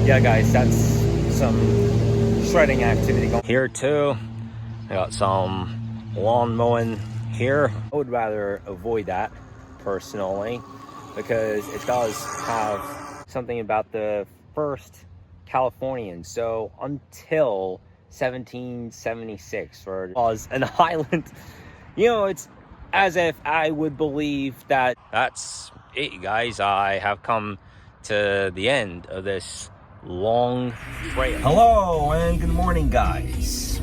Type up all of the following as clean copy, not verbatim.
Yeah guys, that's some shredding activity going here too. I got some lawn mowing here. I would rather avoid that personally because it does have something about the first Californians. So until 1776, or was an island, you know, it's as if I would believe that. That's it, guys. I have come to the end of this long trail. Hello and good morning, guys.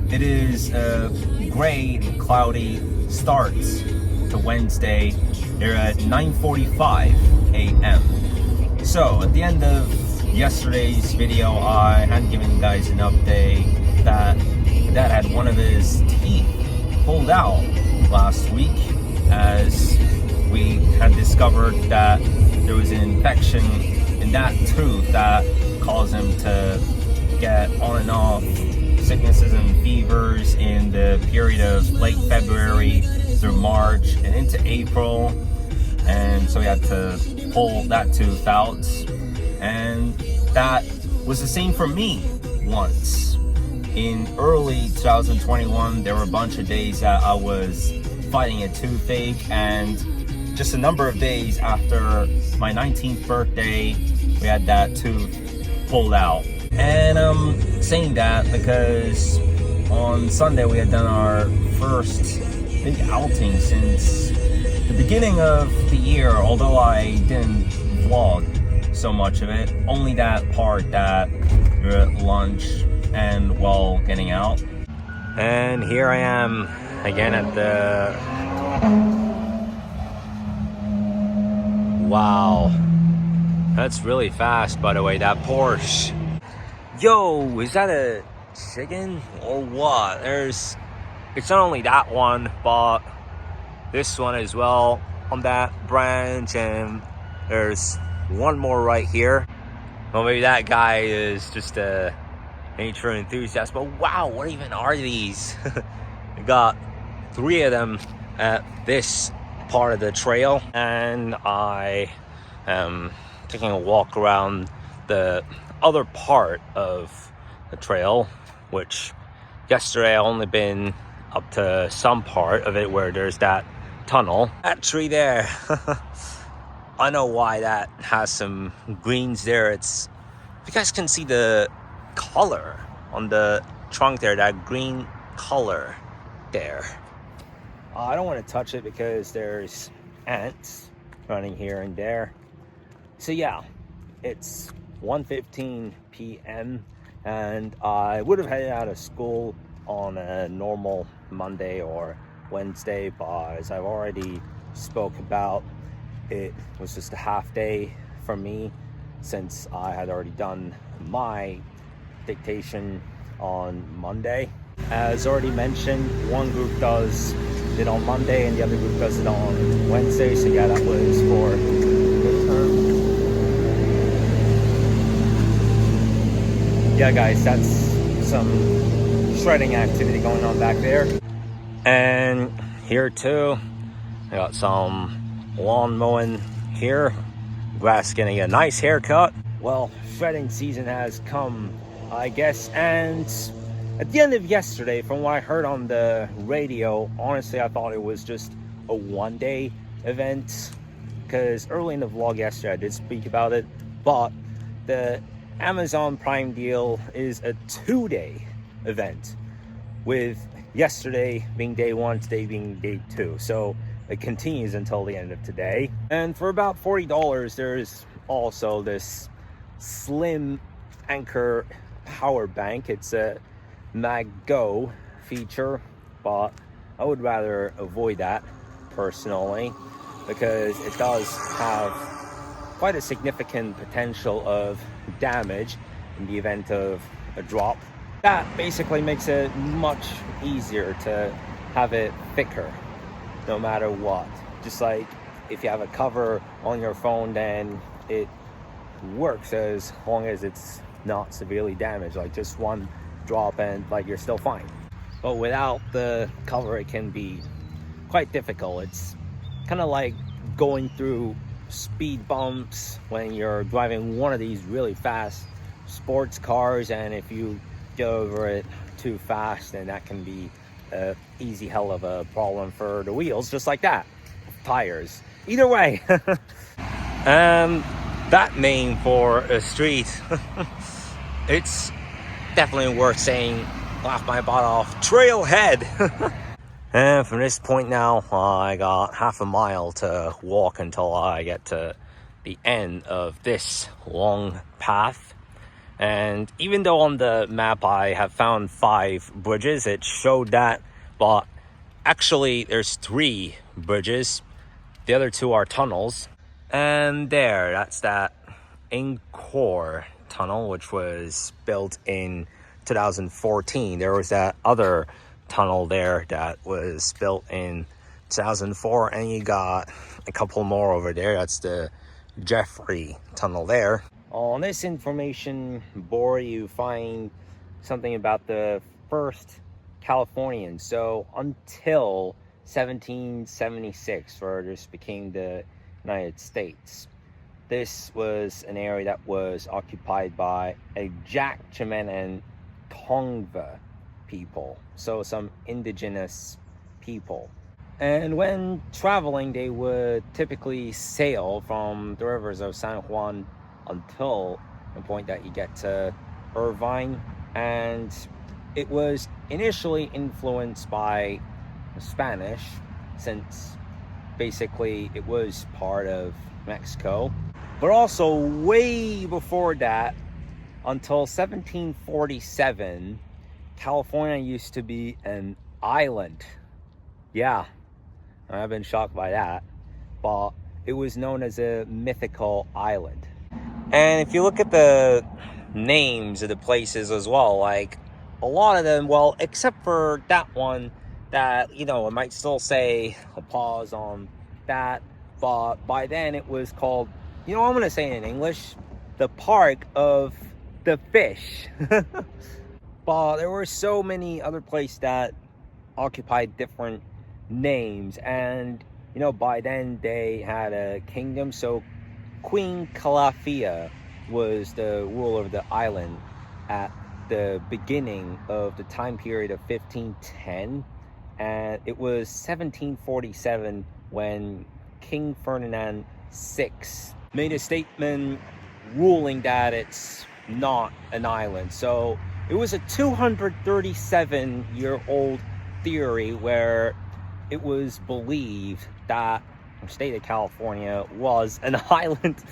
It is a gray and cloudy start to Wednesday here at 9:45 a.m. So at the end of yesterday's video, I had given you guys an update that Dad had one of his teeth pulled out last week, as we had discovered that there was an infection in that tooth that caused him to get on and off sicknesses and fevers in the period of late February through March and into April, and so we had to pull that tooth out. And that was the same for me once. In early 2021, there were a bunch of days that I was fighting a toothache, and just a number of days after my 19th birthday, we had that tooth pulled out. And I'm saying that because on Sunday we had done our first big outing since the beginning of the year, although I didn't vlog so much of it, only that part that we were at lunch and while getting out. And here I am again at the... Wow, that's really fast, by the way, that Porsche. Yo, is that a chicken or what? It's not only that one, but this one as well on that branch, and there's one more right here. Well, maybe that guy is just a nature enthusiast, but wow, what even are these? We got 3 of them at this part of the trail, and I am taking a walk around the other part of the trail, which yesterday I only been up to some part of it where there's that tunnel. That tree there, I know why that has some greens there. It's, if you guys can see the color on the trunk there, that green color there. I don't want to touch it because there's ants running here and there. So yeah, it's 1:15 p.m. and I would have headed out of school on a normal Monday or Wednesday, but as I've already spoke about, it was just a half day for me since I had already done my dictation on Monday. As already mentioned, one group does it on Monday and the other group does it on Wednesday, so yeah, that was for midterm. Yeah guys, that's some shredding activity going on back there. And here too, I got some lawn mowing here. Grass getting a nice haircut. Well, shredding season has come, I guess, and at the end of yesterday, from what I heard on the radio, honestly I thought it was just a one-day event, because early in the vlog yesterday I did speak about it, but the Amazon Prime deal is a 2-day event, with yesterday being day 1, today being day 2. So it continues until the end of today. And for about $40, there's also this slim Anchor power bank. It's a Mag-Go feature, but I would rather avoid that personally because it does have quite a significant potential of damage in the event of a drop. That basically makes it much easier to have it thicker no matter what. Just like if you have a cover on your phone, then it works as long as it's not severely damaged, like just one drop and like you're still fine. But without the cover, it can be quite difficult. It's kind of like going through speed bumps when you're driving one of these really fast sports cars, and if you go over it too fast, then that can be a easy hell of a problem for the wheels, just like that. Tires. Either way. That name for a street, it's definitely worth saying, laugh my butt off, Trailhead. And from this point now, I got half a mile to walk until I get to the end of this long path. And even though on the map I have found 5 bridges, it showed that, but actually there's 3 bridges. The other 2 are tunnels. And that's that Angkor tunnel, which was built in 2014. There was that other tunnel there that was built in 2004, and you got a couple more over there. That's the Jeffrey tunnel there. On this information board, you find something about the first Californians. So until 1776, where this became the United States, this was an area that was occupied by a Jackchaman and Tongva people, so some indigenous people. And when traveling, they would typically sail from the rivers of San Juan until the point that you get to Irvine. And it was initially influenced by Spanish, since basically it was part of Mexico. But also way before that, until 1747, California used to be an island. Yeah, I've been shocked by that. But it was known as a mythical island. And if you look at the names of the places as well, like a lot of them, well, except for that one that, you know, I might still say a pause on that. But by then it was called, you know, I'm going to say it in English, the Park of the Fish. But there were so many other places that occupied different names. And, you know, by then they had a kingdom. So Queen Calafia was the ruler of the island at the beginning of the time period of 1510. And it was 1747 when King Ferdinand VI made a statement ruling that it's not an island. So it was a 237-year-old theory where it was believed that the state of California was an island.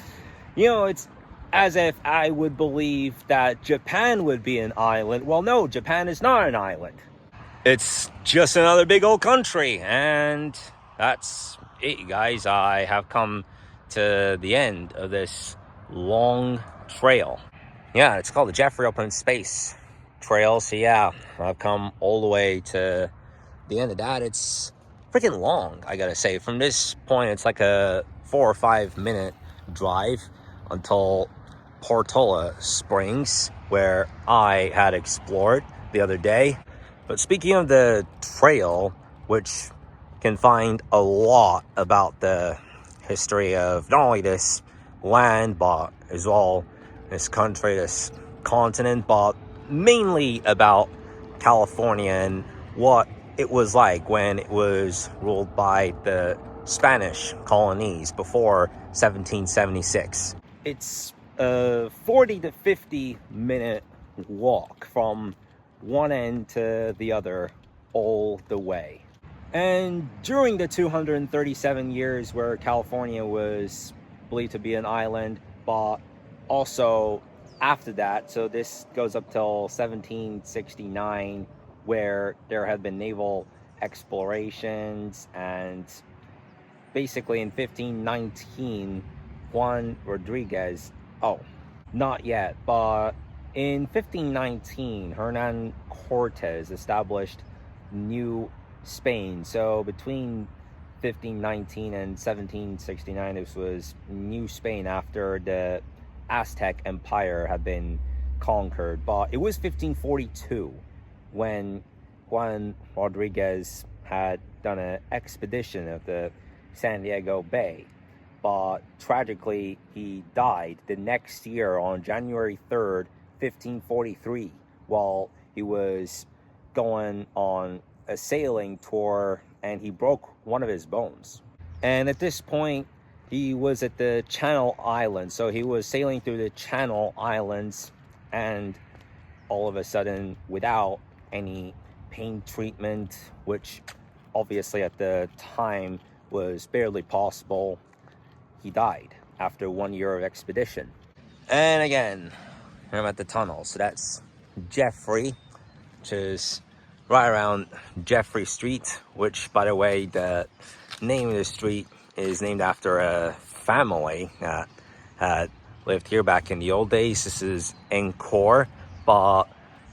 You know, it's as if I would believe that Japan would be an island. Well, no, Japan is not an island. It's just another big old country. And that's it, guys. I have come to the end of this long trail. Yeah, it's called the Jeffrey Open Space Trail. So yeah, I've come all the way to the end of that. It's freaking long, I gotta say. From this point, it's like a 4 or 5 minute drive until Portola Springs, where I had explored the other day. But speaking of the trail, which can find a lot about the history of not only this land, but as well this country, this continent, but mainly about California and what it was like when it was ruled by the Spanish colonies before 1776. It's a 40 to 50 minute walk from one end to the other all the way. And during the 237 years where California was believed to be an island, but also after that, so this goes up till 1769, where there had been naval explorations, and basically in 1519, Juan Rodriguez, not yet, but in 1519, Hernan Cortez established New Spain. So between 1519 and 1769, this was New Spain after the Aztec Empire had been conquered. But it was 1542 when Juan Rodriguez had done an expedition of the San Diego Bay. But tragically, he died the next year on January 3rd, 1543 while he was going on a sailing tour, and he broke one of his bones. And at this point, he was at the Channel Islands. So he was sailing through the Channel Islands, and all of a sudden, without any pain treatment, which obviously at the time was barely possible, he died after 1 year of expedition. And again, I'm at the tunnel. So that's Jeffrey, which is right around Jeffrey Street, which, by the way, the name of the street is named after a family that had lived here back in the old days. This is Encore, but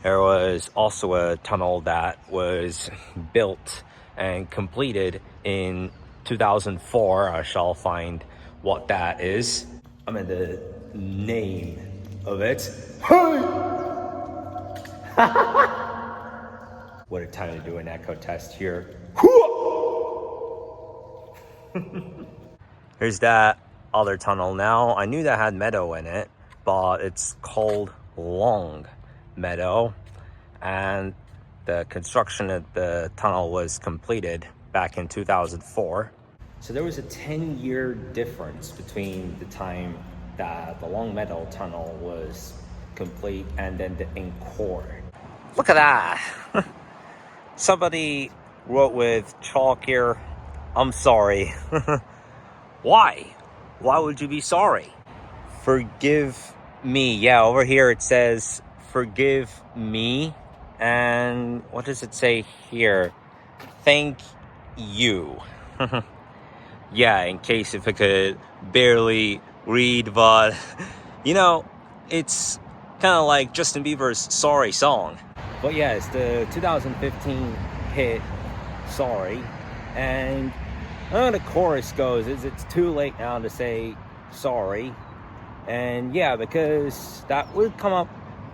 there was also a tunnel that was built and completed in 2004. I shall find what that is. I mean the name of it. What a time to do an echo test here. Here's that other tunnel now. I knew that had meadow in it, but it's called Long Meadow, and the construction of the tunnel was completed back in 2004. So there was a 10-year difference between the time that the Long Meadow tunnel was complete and then the Encore. Look at that. Somebody wrote with chalk here, "I'm sorry." Why? Why would you be sorry? Forgive me. Yeah, over here it says forgive me. And what does it say here? Thank you. Yeah, in case if I could barely read, but you know, it's kind of like Justin Bieber's Sorry song. But yeah, it's the 2015 hit Sorry, and the chorus goes, it's too late now to say sorry. And yeah, because that would come up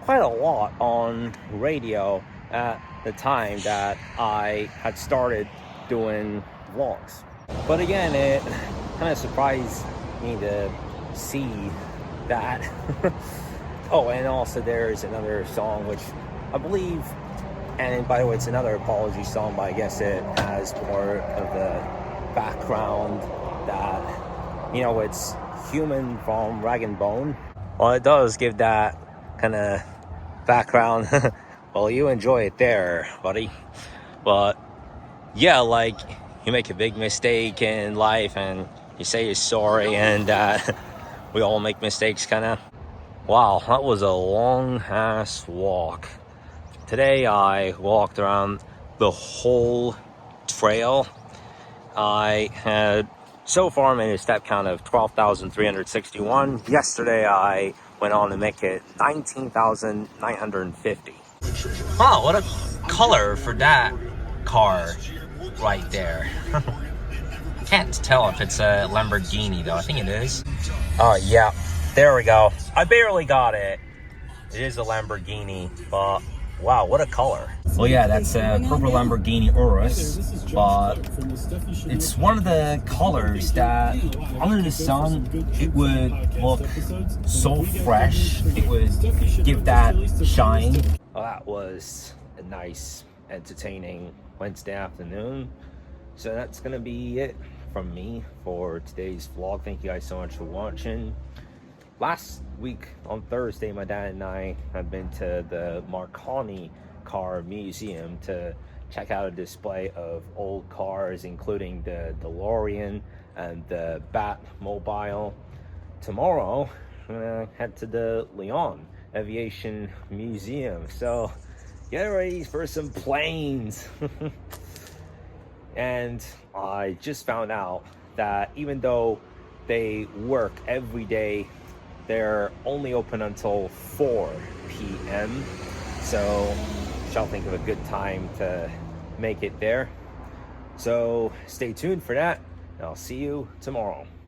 quite a lot on radio at the time that I had started doing vlogs. But again, it kind of surprised me to see that. Oh, and also there's another song which I believe, and by the way, it's another apology song, but I guess it has more of the background that, you know, it's Human from Rag and Bone. Well, it does give that kind of background. Well, you enjoy it there, buddy. But yeah, like, you make a big mistake in life and you say you're sorry, and we all make mistakes, kind of. Wow, that was a long ass walk. Today I walked around the whole trail. I had so far made a step count of 12,361. Yesterday I went on to make it 19,950. Wow, what a color for that car right there. Can't tell if it's a Lamborghini though. I think it is. Oh yeah, there we go. I barely got it. It is a Lamborghini, but wow, what a color. Well, yeah, that's a purple Lamborghini Urus, but it's one of the colors that under the sun, it would look so fresh. It would give that shine. Well, that was a nice, entertaining Wednesday afternoon. So that's gonna be it from me for today's vlog. Thank you guys so much for watching. Last week on Thursday, my dad and I have been to the Marconi Car Museum to check out a display of old cars, including the DeLorean and the Batmobile. Tomorrow, I'm gonna head to the Lyon Aviation Museum. So get ready for some planes. And I just found out that even though they work every day, they're only open until 4 p.m. So shall think of a good time to make it there. So stay tuned for that, and I'll see you tomorrow.